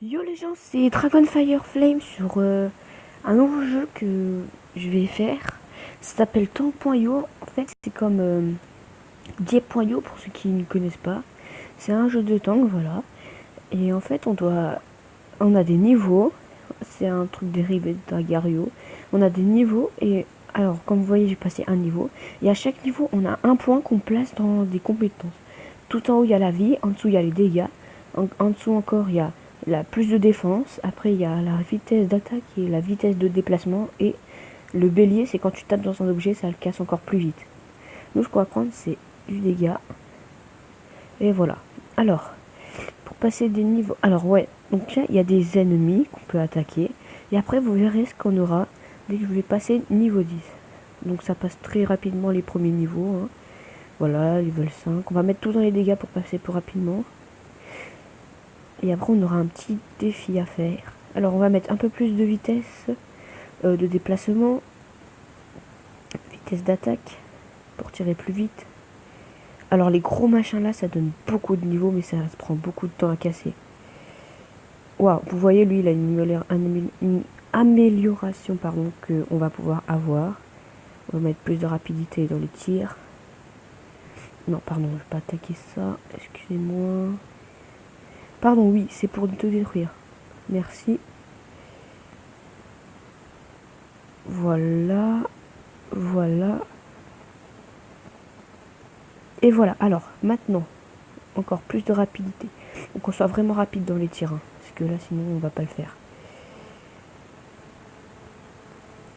Yo les gens, c'est Dragonfire Flame sur un nouveau jeu que je vais faire. Ça s'appelle Tank.io. En fait, c'est comme Diep.io pour ceux qui ne connaissent pas. C'est un jeu de tank, voilà. Et en fait, on a des niveaux. C'est un truc dérivé d'Agario. On a des niveaux et alors, comme vous voyez, j'ai passé un niveau. Et à chaque niveau, on a un point qu'on place dans des compétences. Tout en haut, il y a la vie. En dessous, il y a les dégâts. En dessous encore, il y a la plus de défense. Après, il y a la vitesse d'attaque et la vitesse de déplacement. Et le bélier, c'est quand tu tapes dans un objet, ça le casse encore plus vite. Nous, ce qu'on va prendre, c'est du dégât. Et voilà. Alors, pour passer des niveaux... Alors, ouais. Donc là, il y a des ennemis qu'on peut attaquer. Et après, vous verrez ce qu'on aura dès que je vais passer niveau 10. Donc ça passe très rapidement les premiers niveaux. Hein. Voilà, level 5. On va mettre tout dans les dégâts pour passer plus rapidement. Et après, on aura un petit défi à faire. Alors, on va mettre un peu plus de vitesse de déplacement. Vitesse d'attaque pour tirer plus vite. Alors, les gros machins là, ça donne beaucoup de niveaux, mais ça prend beaucoup de temps à casser. Waouh, vous voyez, lui, il a une amélioration qu'on va pouvoir avoir. On va mettre plus de rapidité dans les tirs. Non, pardon, je vais pas attaquer ça. Excusez-moi. Pardon, oui, c'est pour te détruire. Merci. Voilà. Voilà. Et voilà. Alors, maintenant, encore plus de rapidité. Donc, on soit vraiment rapide dans les tirs. Hein, parce que là, sinon, on va pas le faire.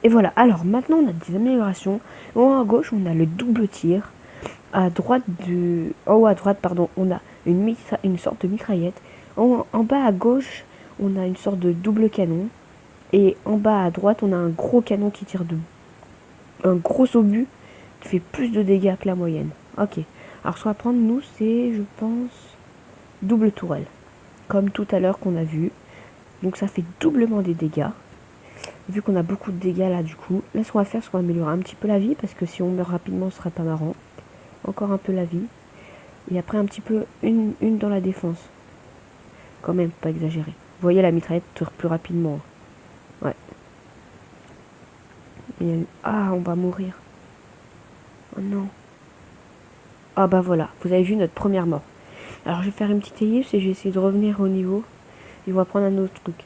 Et voilà. Alors, maintenant, on a des améliorations. En haut à gauche, on a le double tir. À droite en haut à droite, pardon, on a une sorte de mitraillette. En bas à gauche, on a une sorte de double canon. Et en bas à droite, on a un gros canon qui tire un gros obus qui fait plus de dégâts que la moyenne. Ok. Alors, ce qu'on va prendre, nous, c'est, je pense, double tourelle. Comme tout à l'heure qu'on a vu. Donc, ça fait doublement des dégâts. Vu qu'on a beaucoup de dégâts là, du coup. Là, ce qu'on va faire, c'est qu'on va améliorer un petit peu la vie. Parce que si on meurt rapidement, ce serait pas marrant. Encore un peu la vie. Et après, un petit peu, une dans la défense. Quand même, pas exagérer. Vous voyez, la mitraillette tire plus rapidement. Ouais. Ah, on va mourir. Oh non. Ah bah voilà, vous avez vu notre première mort. Alors je vais faire une petite ellipse et je vais essayer de revenir au niveau. Et on va prendre un autre truc.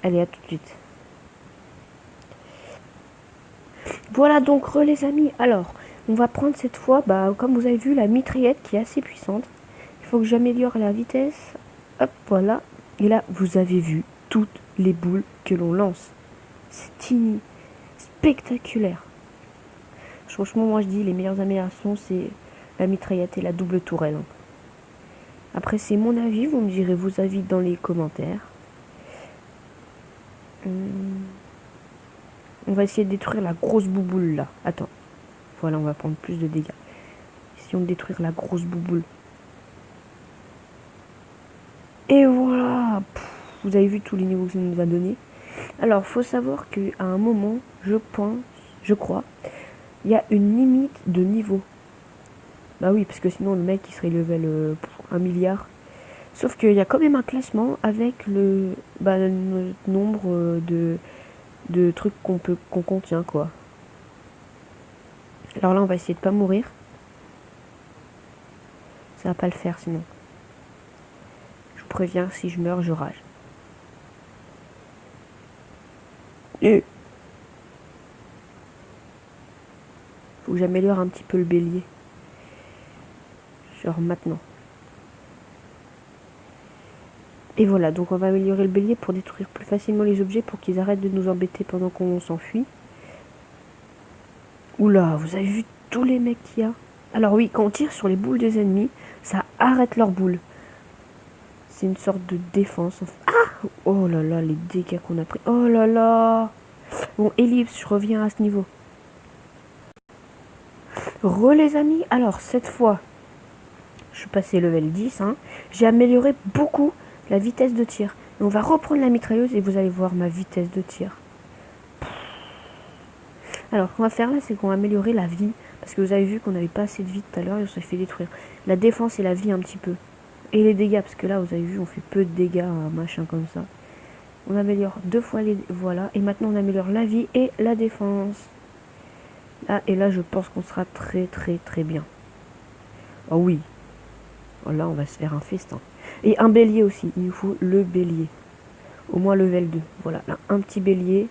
Allez, à tout de suite. Voilà donc les amis. Alors, on va prendre cette fois, comme vous avez vu, la mitraillette qui est assez puissante. Il faut que j'améliore la vitesse. Hop, voilà. Et là, vous avez vu toutes les boules que l'on lance. C'est spectaculaire. Franchement, moi je dis les meilleures améliorations, c'est la mitraillette et la double tourelle. Après, c'est mon avis, vous me direz vos avis dans les commentaires. On va essayer de détruire la grosse bouboule là. Attends. Voilà, on va prendre plus de dégâts. Essayons de détruire la grosse bouboule. Et voilà. Vous avez vu tous les niveaux que ça nous a donné. Alors, faut savoir qu'à un moment, je crois, il y a une limite de niveau. Bah oui, parce que sinon le mec il serait level 1 milliard. Sauf qu'il y a quand même un classement avec le nombre de trucs qu'on contient quoi. Alors là on va essayer de pas mourir. Ça va pas le faire sinon. Je vous préviens, si je meurs je rage. Et faut que j'améliore un petit peu le bélier. Genre maintenant. Et voilà, donc on va améliorer le bélier pour détruire plus facilement les objets pour qu'ils arrêtent de nous embêter pendant qu'on s'enfuit. Oula, vous avez vu tous les mecs qu'il y a? Alors oui, quand on tire sur les boules des ennemis, ça arrête leurs boules. C'est une sorte de défense. Ah! Oh là là, les dégâts qu'on a pris. Oh là là! Bon, ellipse, je reviens à ce niveau. Les amis, alors cette fois, je suis passé level 10. Hein. J'ai amélioré beaucoup la vitesse de tir. Et on va reprendre la mitrailleuse et vous allez voir ma vitesse de tir. Alors, ce qu'on va faire là, c'est qu'on va améliorer la vie. Parce que vous avez vu qu'on n'avait pas assez de vie tout à l'heure et on s'est fait détruire. La défense et la vie un petit peu. Et les dégâts, parce que là, vous avez vu, on fait peu de dégâts, machin comme ça. On améliore 2 fois les... Voilà. Et maintenant, on améliore la vie et la défense. Là, et là, je pense qu'on sera très, très, très bien. Oh oui. Oh là, on va se faire un festin. Et un bélier aussi. Il nous faut le bélier. Au moins level 2. Voilà. Là, un petit bélier.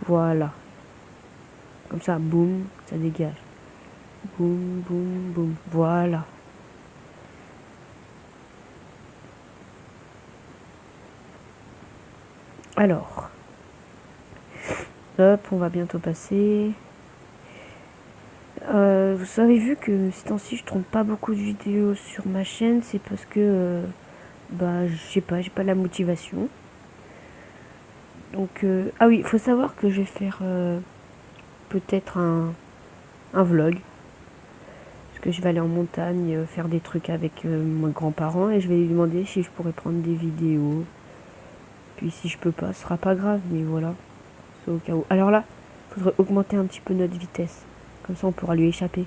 Voilà. Comme ça, boum, ça dégage. Boum, boum, boum. Voilà. Alors. Hop, on va bientôt passer. Vous avez vu que ces temps-ci, je tourne pas beaucoup de vidéos sur ma chaîne. C'est parce que, bah, je sais pas, j'ai pas la motivation. Donc, ah oui, il faut savoir que je vais faire peut-être un vlog. Parce que je vais aller en montagne, faire des trucs avec mes grands-parents. Et je vais lui demander si je pourrais prendre des vidéos. Puis si je peux pas, ce sera pas grave, mais voilà. C'est au cas où. Alors là, il faudrait augmenter un petit peu notre vitesse. Comme ça, on pourra lui échapper.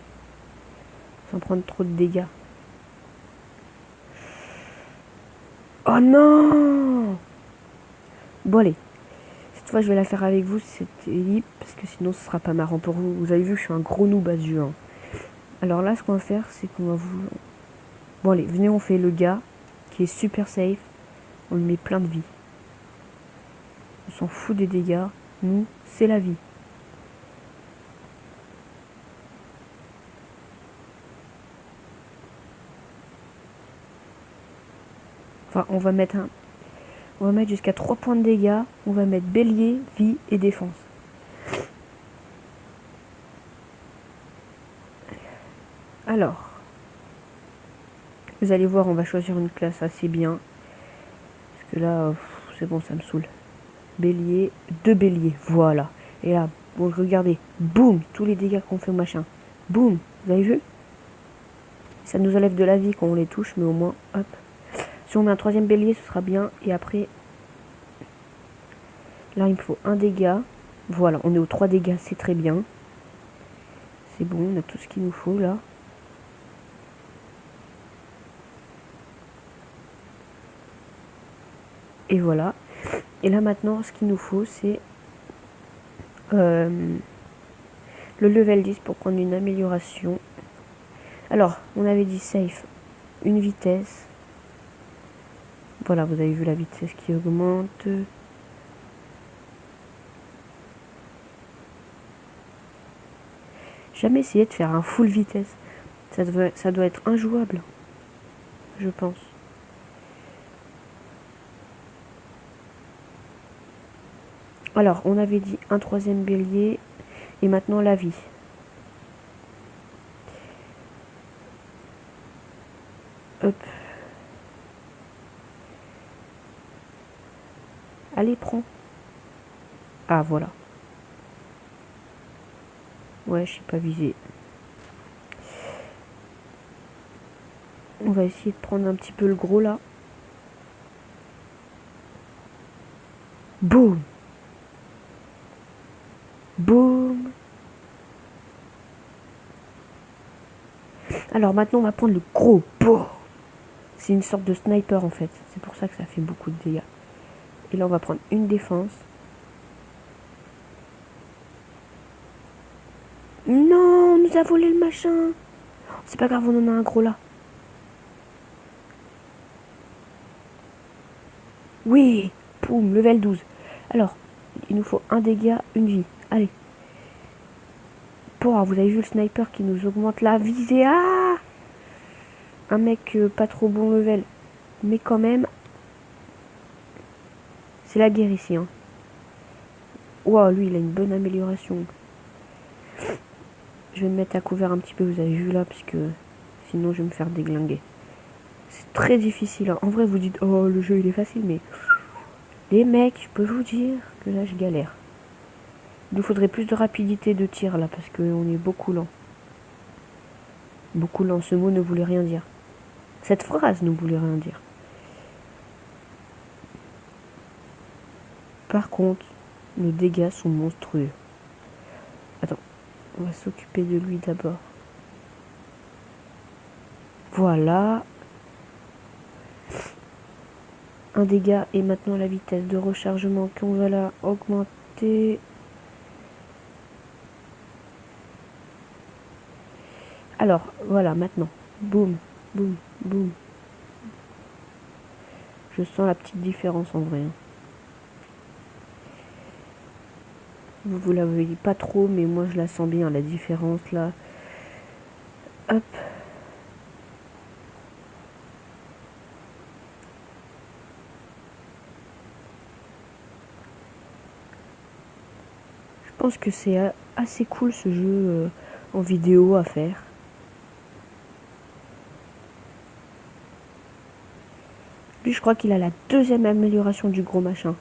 Sans prendre trop de dégâts. Oh non! Bon allez. Cette fois, je vais la faire avec vous, cette ellipse. Parce que sinon, ce sera pas marrant pour vous. Vous avez vu, je suis un gros noob à ce jeu. Hein. Alors là, ce qu'on va faire, c'est qu'on va vous... Bon allez, venez, on fait le gars. Qui est super safe. On lui met plein de vie. On s'en fout des dégâts. Nous, c'est la vie. Enfin, on va mettre jusqu'à 3 points de dégâts. On va mettre bélier, vie et défense. Alors, vous allez voir, on va choisir une classe assez bien. Parce que là, c'est bon, ça me saoule. Bélier, 2 béliers, voilà. Et là, bon, regardez, boum, tous les dégâts qu'on fait au machin. Boum, vous avez vu? Ça nous enlève de la vie quand on les touche, mais au moins, hop. Si on met un 3e bélier, ce sera bien. Et après, là, il me faut un dégât. Voilà, on est aux 3 dégâts, c'est très bien. C'est bon, on a tout ce qu'il nous faut, là. Et voilà. Et là, maintenant, ce qu'il nous faut, c'est le level 10 pour prendre une amélioration. Alors, on avait dit safe, une vitesse. Voilà, vous avez vu la vitesse qui augmente. Jamais essayé de faire un full vitesse. Ça doit être injouable, je pense. Alors, on avait dit un 3e bélier. Et maintenant, la vie. Hop. Allez, prends. Ah, voilà. Ouais, je sais pas viser. On va essayer de prendre un petit peu le gros, là. Boum. Boum. Alors maintenant, on va prendre le gros. Boum. C'est une sorte de sniper, en fait. C'est pour ça que ça fait beaucoup de dégâts. Et là, on va prendre une défense. Non, on nous a volé le machin. C'est pas grave, on en a un gros là. Oui, poum, level 12. Alors, il nous faut un dégât, une vie. Allez. Vous avez vu le sniper qui nous augmente la visée. Ah, un mec pas trop bon level. Mais quand même, c'est la guerre ici. Hein. Wow, lui, il a une bonne amélioration. Je vais me mettre à couvert un petit peu, vous avez vu là, parce que sinon je vais me faire déglinguer. C'est très difficile. Hein. En vrai, vous dites, oh, le jeu il est facile, mais les mecs, je peux vous dire que là, je galère. Il nous faudrait plus de rapidité de tir là, parce qu'on est beaucoup lent. Beaucoup lent, ce mot ne voulait rien dire. Cette phrase ne voulait rien dire. Par contre, nos dégâts sont monstrueux. Attends, on va s'occuper de lui d'abord. Voilà. un dégât. Et maintenant la vitesse de rechargement qu'on va la augmenter. Alors, voilà, maintenant. Boum, boum, boum. Je sens la petite différence en vrai. Vous la voyez pas trop, mais moi je la sens bien, la différence là. Hop. Je pense que c'est assez cool ce jeu en vidéo à faire. Lui, je crois qu'il a la deuxième amélioration du gros machin.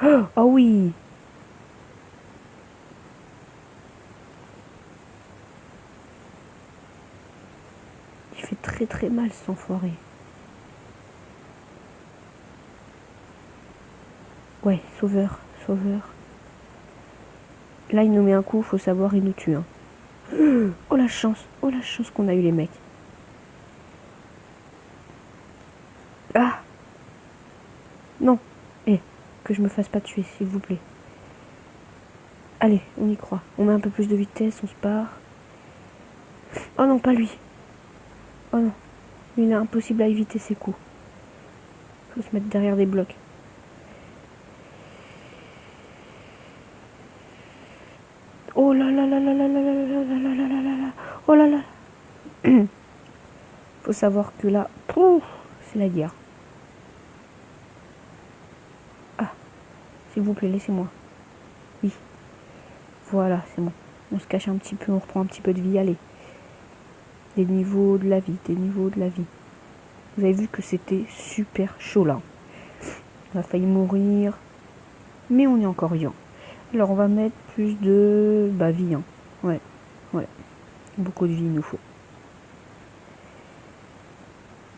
Oh oui! Il fait très très mal cet enfoiré. Ouais, sauveur, sauveur. Là, il nous met un coup, faut savoir, il nous tue. Hein. Oh la chance qu'on a eu les mecs. Ah! Non! Eh, que je me fasse pas tuer, s'il vous plaît. Allez, on y croit. On met un peu plus de vitesse, on se part. Oh non, pas lui. Oh non. Il est impossible à éviter ses coups. Faut se mettre derrière des blocs. Oh là là là là là là là là là là là là là. Oh là là. Faut savoir que là, c'est la guerre. Ah, s'il vous plaît, laissez-moi. Oui. Voilà, c'est bon. On se cache un petit peu, on reprend un petit peu de vie. Allez. Des niveaux de la vie, des niveaux de la vie. Vous avez vu que c'était super chaud là. On a failli mourir. Mais on est encore vivant. Alors on va mettre plus de vie. Hein. Ouais, ouais. Beaucoup de vie il nous faut.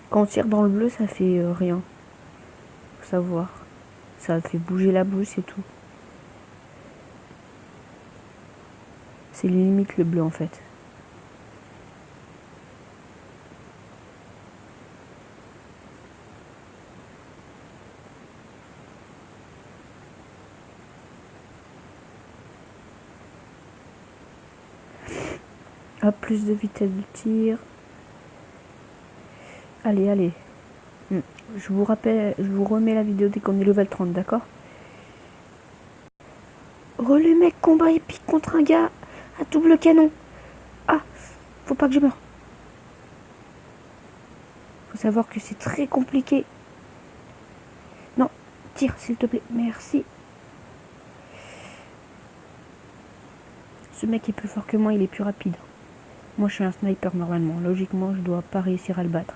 Quand on tire dans le bleu, ça fait rien. Faut savoir. Ça fait bouger la bouche et tout. C'est limite le bleu en fait. Hop, plus de vitesse de tir. Allez, allez. Je vous rappelle, je vous remets la vidéo dès qu'on est level 30, d'accord? Relais mec, combat épique contre un gars à double canon. Ah, faut pas que je meure. Faut savoir que c'est très compliqué. Non, tire s'il te plaît, merci. Ce mec est plus fort que moi, il est plus rapide. Moi je suis un sniper normalement, logiquement je dois pas réussir à le battre.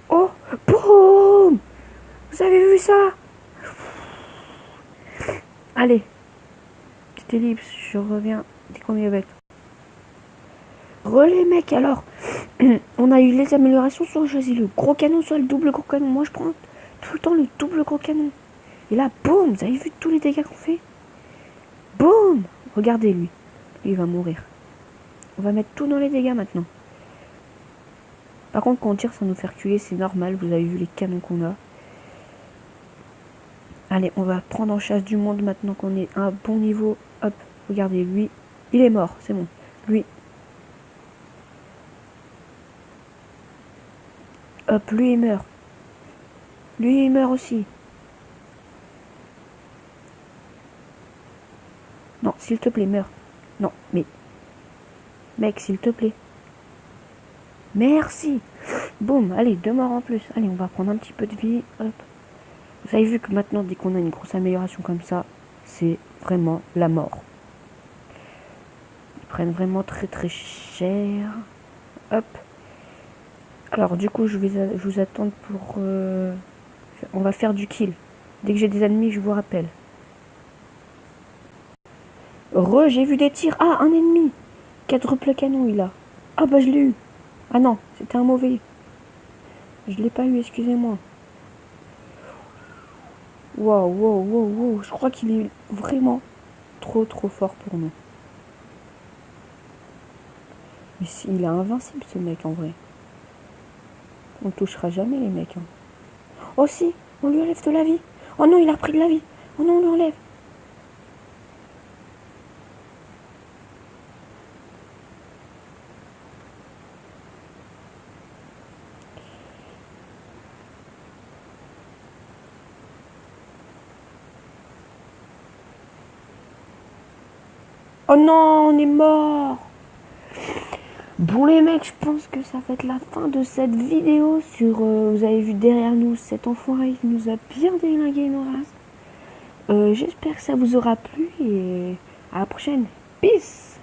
Oh, boum! Vous avez vu ça? Allez, petite ellipse, je reviens dès qu'on est avec. Relais mec, alors, on a eu les améliorations, soit on choisit le gros canon, soit le double gros canon. Moi je prends tout le temps le double gros canon. Et là, boum, vous avez vu tous les dégâts qu'on fait? Boum! Regardez lui, il va mourir. On va mettre tout dans les dégâts maintenant. Par contre, quand on tire, ça nous fait reculer, c'est normal. Vous avez vu les canons qu'on a. Allez, on va prendre en chasse du monde maintenant qu'on est à un bon niveau. Hop, regardez, lui, il est mort, c'est bon. Lui. Hop, lui, il meurt. Lui, il meurt aussi. Non, s'il te plaît, meurs. Non, mais... Mec, s'il te plaît. Merci. Boum, allez, 2 morts en plus. Allez, on va prendre un petit peu de vie. Hop. Vous avez vu que maintenant, dès qu'on a une grosse amélioration comme ça, c'est vraiment la mort. Ils prennent vraiment très très cher. Hop. Alors du coup, je vous attends pour... on va faire du kill. Dès que j'ai des ennemis, je vous rappelle. J'ai vu des tirs. Ah, un ennemi. Quadruple canon, il a. Ah bah je l'ai eu. Ah non, c'était un mauvais. Je l'ai pas eu, excusez-moi. Waouh, waouh, waouh, waouh. Je crois qu'il est vraiment trop fort pour nous. Mais il est invincible ce mec en vrai. On touchera jamais les mecs. Hein. Oh si, on lui enlève de la vie. Oh non, il a repris de la vie. Oh non, on lui enlève. Oh non, on est mort. Bon les mecs, je pense que ça va être la fin de cette vidéo sur... vous avez vu derrière nous cet enfoiré qui nous a bien déglingué nos races. J'espère que ça vous aura plu et à la prochaine. Peace.